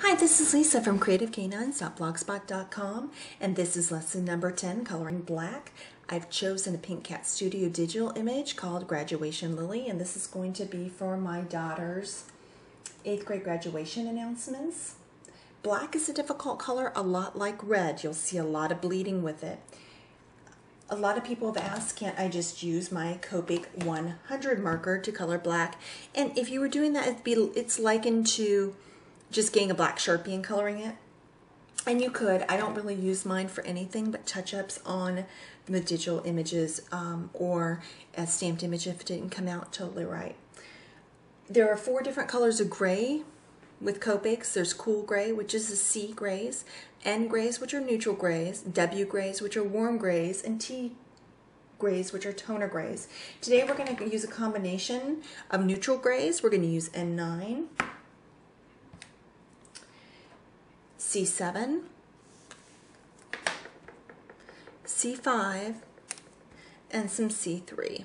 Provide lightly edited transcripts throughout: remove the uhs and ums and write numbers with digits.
Hi, this is Lisa from creativek9.blogspot.com, and this is lesson number 10, coloring black. I've chosen a Pink Cat Studio digital image called Graduation Lily, and this is going to be for my daughter's 8th grade graduation announcements. Black is a difficult color, a lot like red. You'll see a lot of bleeding with it. A lot of people have asked, can't I just use my Copic 100 marker to color black? And if you were doing that, it's likened to just getting a black Sharpie and coloring it. And you could. I don't really use mine for anything but touch-ups on the digital images or a stamped image if it didn't come out totally right. There are 4 different colors of gray with Copics. There's cool gray, which is the C grays, N grays, which are neutral grays, W grays, which are warm grays, and T grays, which are toner grays. Today we're going to use a combination of neutral grays. We're going to use N9, C7, C5, and some C3.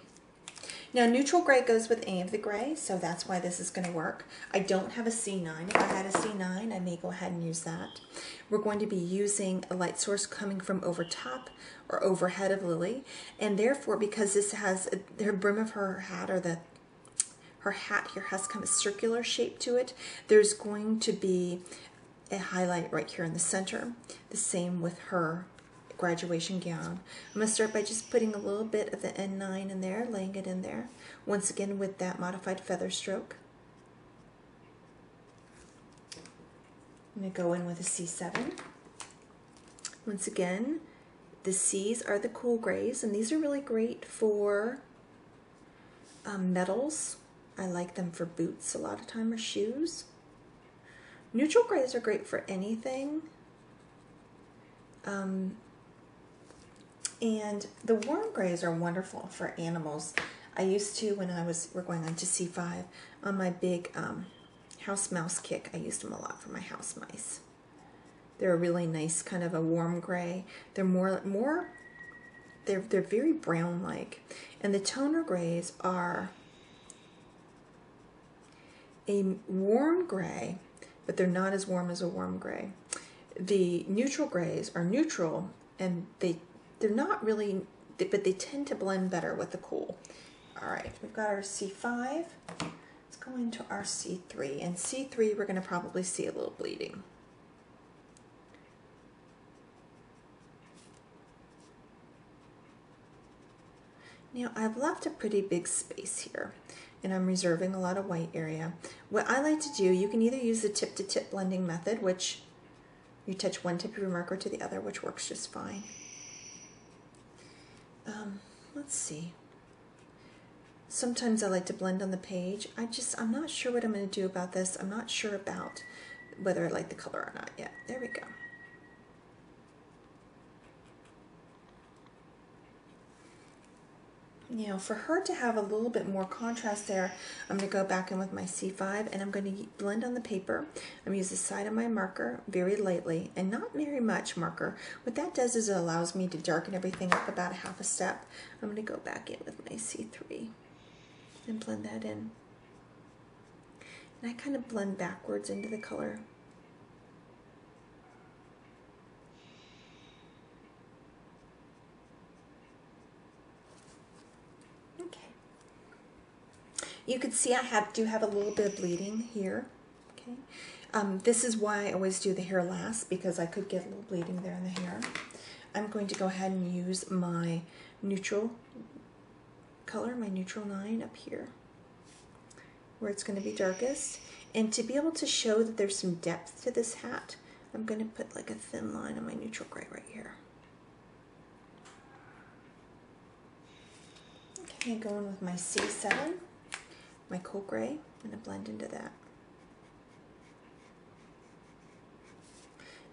Now neutral gray goes with any of the gray, so that's why this is going to work. I don't have a C9. If I had a C9, I may go ahead and use that. We're going to be using a light source coming from over top or overhead of Lily, and therefore, because this has the brim of her hat, or her hat here has kind of a circular shape to it, there's going to be a highlight right here in the center. The same with her graduation gown. I'm going to start by just putting a little bit of the N9 in there, laying it in there. Once again with that modified feather stroke. I'm going to go in with a C7. Once again, the C's are the cool grays, and these are really great for metals. I like them for boots a lot of time, or shoes. Neutral grays are great for anything. And the warm grays are wonderful for animals. I used to, when we're going on to C5, on my big house mouse kick, I used them a lot for my house mice. They're a really nice kind of a warm gray. They're they're very brown-like. And the toner grays are a warm gray, but they're not as warm as a warm gray. The neutral grays are neutral, and they're not really, but they tend to blend better with the cool. All right, we've got our C5. Let's go into our C3. And C3, we're going to probably see a little bleeding. Now, I've left a pretty big space here, and I'm reserving a lot of white area. What I like to do, you can either use the tip-to-tip blending method, which you touch one tip of your marker to the other, which works just fine. Let's see. Sometimes I like to blend on the page. I'm not sure what I'm going to do about this. I'm not sure about whether I like the color or not yet. There we go. Now, for her to have a little bit more contrast there, I'm going to go back in with my C5, and I'm going to blend on the paper. I'm going to use the side of my marker very lightly, and not very much marker. What that does is it allows me to darken everything up about a half a step. I'm going to go back in with my C3 and blend that in. And I kind of blend backwards into the color. You can see I do have a little bit of bleeding here. Okay, this is why I always do the hair last, because I could get a little bleeding there in the hair. I'm going to go ahead and use my neutral color, my neutral 9 up here, where it's going to be darkest. And to be able to show that there's some depth to this hat, I'm going to put like a thin line on my neutral gray right here. Okay, going with my C7. My cool gray, I'm going to blend into that.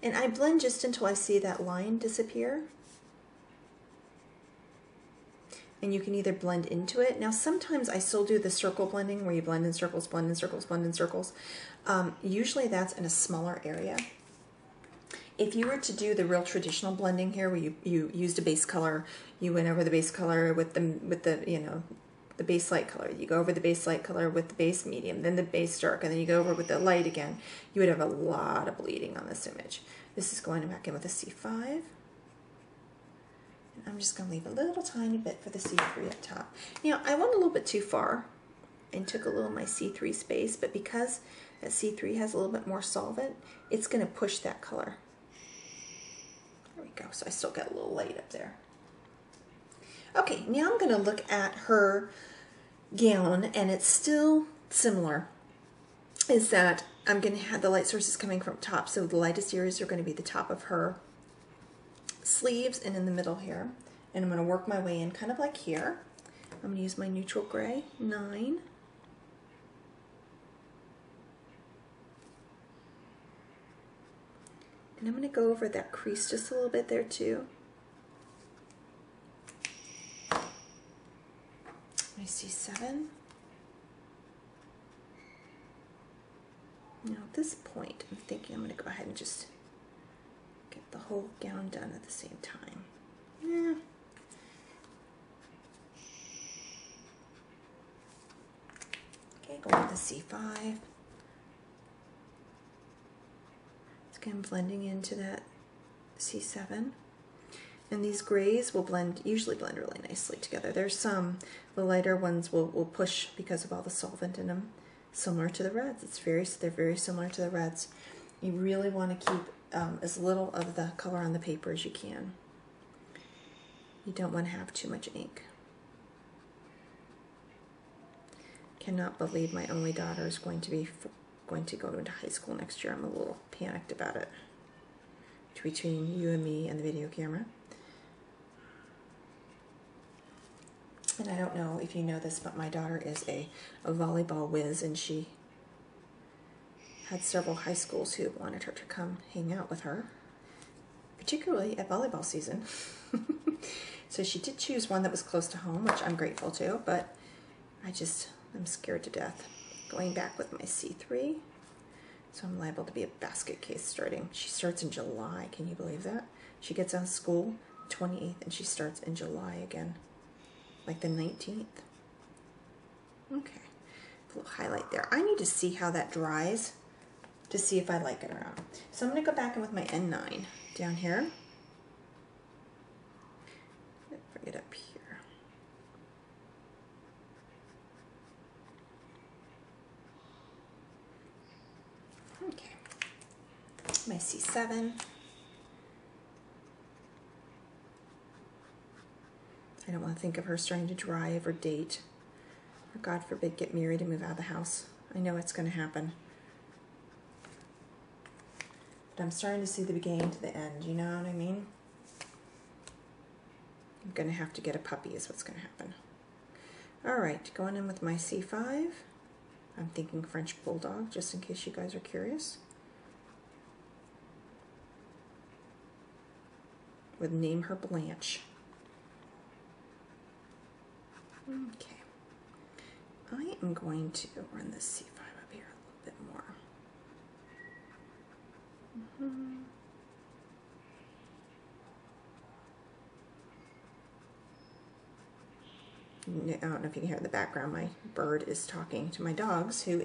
And I blend just until I see that line disappear. And you can either blend into it. Now sometimes I still do the circle blending, where you blend in circles, blend in circles, blend in circles. Usually that's in a smaller area. If you were to do the real traditional blending here, where you used a base color, you went over the base color with the the base light color. You go over the base light color with the base medium, then the base dark, and then you go over with the light again. You would have a lot of bleeding on this image. This is going back in with a C5. And I'm just going to leave a little tiny bit for the C3 up top. Now, I went a little bit too far and took a little of my C3 space, but because that C3 has a little bit more solvent, it's going to push that color. There we go. So I still got a little light up there. Okay, now I'm going to look at her gown, and it's still similar. Is that I'm going to have the light sources coming from top, so the lightest areas are going to be the top of her sleeves and in the middle here. And I'm going to work my way in kind of like here. I'm going to use my neutral gray, 9. And I'm going to go over that crease just a little bit there too. I see 7. Now at this point, I'm thinking I'm going to go ahead and just get the whole gown done at the same time. Yeah. Okay, going with the C5. It's again blending into that C7. And these grays will usually blend really nicely together. There's some, the lighter ones will push because of all the solvent in them, similar to the reds. They're very similar to the reds. You really want to keep as little of the color on the paper as you can. You don't want to have too much ink. Cannot believe my only daughter is going to go into high school next year. I'm a little panicked about it. Between you and me and the video camera. And I don't know if you know this, but my daughter is a volleyball whiz, and she had several high schools who wanted her to come hang out with her, particularly at volleyball season. So she did choose one that was close to home, which I'm grateful to, but I'm scared to death. Going back with my C3, so I'm liable to be a basket case starting. She starts in July, can you believe that? She gets out of school 28th, and she starts in July again. Like the 19th. Okay, a little highlight there. I need to see how that dries to see if I like it or not. So I'm going to go back in with my N9 down here. Bring it up here. Okay, my C7. I don't want to think of her starting to drive or date, or God forbid get married and move out of the house. I know it's going to happen. But I'm starting to see the beginning to the end, you know what I mean? I'm going to have to get a puppy is what's going to happen. Alright, going in with my C5. I'm thinking French Bulldog, just in case you guys are curious. Would name her Blanche. Okay, I am going to run this C5 up here a little bit more. I don't know if you can hear in the background, my bird is talking to my dogs, who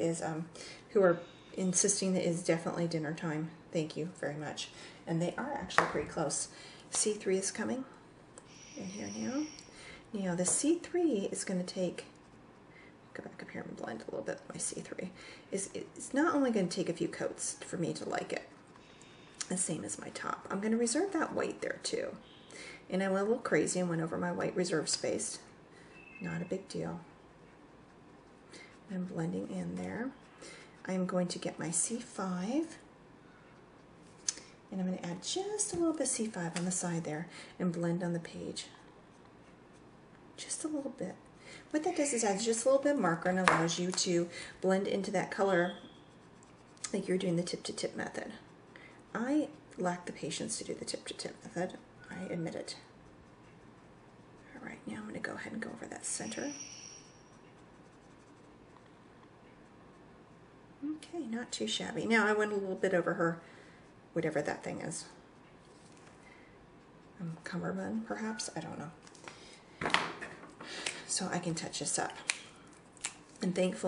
are insisting that it is definitely dinner time. Thank you very much. And they are actually pretty close. C3 is coming in here now. Now the C3 is going to take, go back up here and blend a little bit with my C3. It's not only going to take a few coats for me to like it, the same as my top. I'm going to reserve that white there too. And I went a little crazy and went over my white reserve space. Not a big deal. I'm blending in there. I'm going to get my C5. And I'm going to add just a little bit of C5 on the side there and blend on the page. Just a little bit. What that does is adds just a little bit of marker and allows you to blend into that color like you're doing the tip-to-tip method. I lack the patience to do the tip-to-tip method. I admit it. All right, now I'm going to go ahead and go over that center. Okay, not too shabby. Now I went a little bit over her, whatever that thing is. Cummerbund, perhaps? I don't know. so I can touch this up. And thankfully,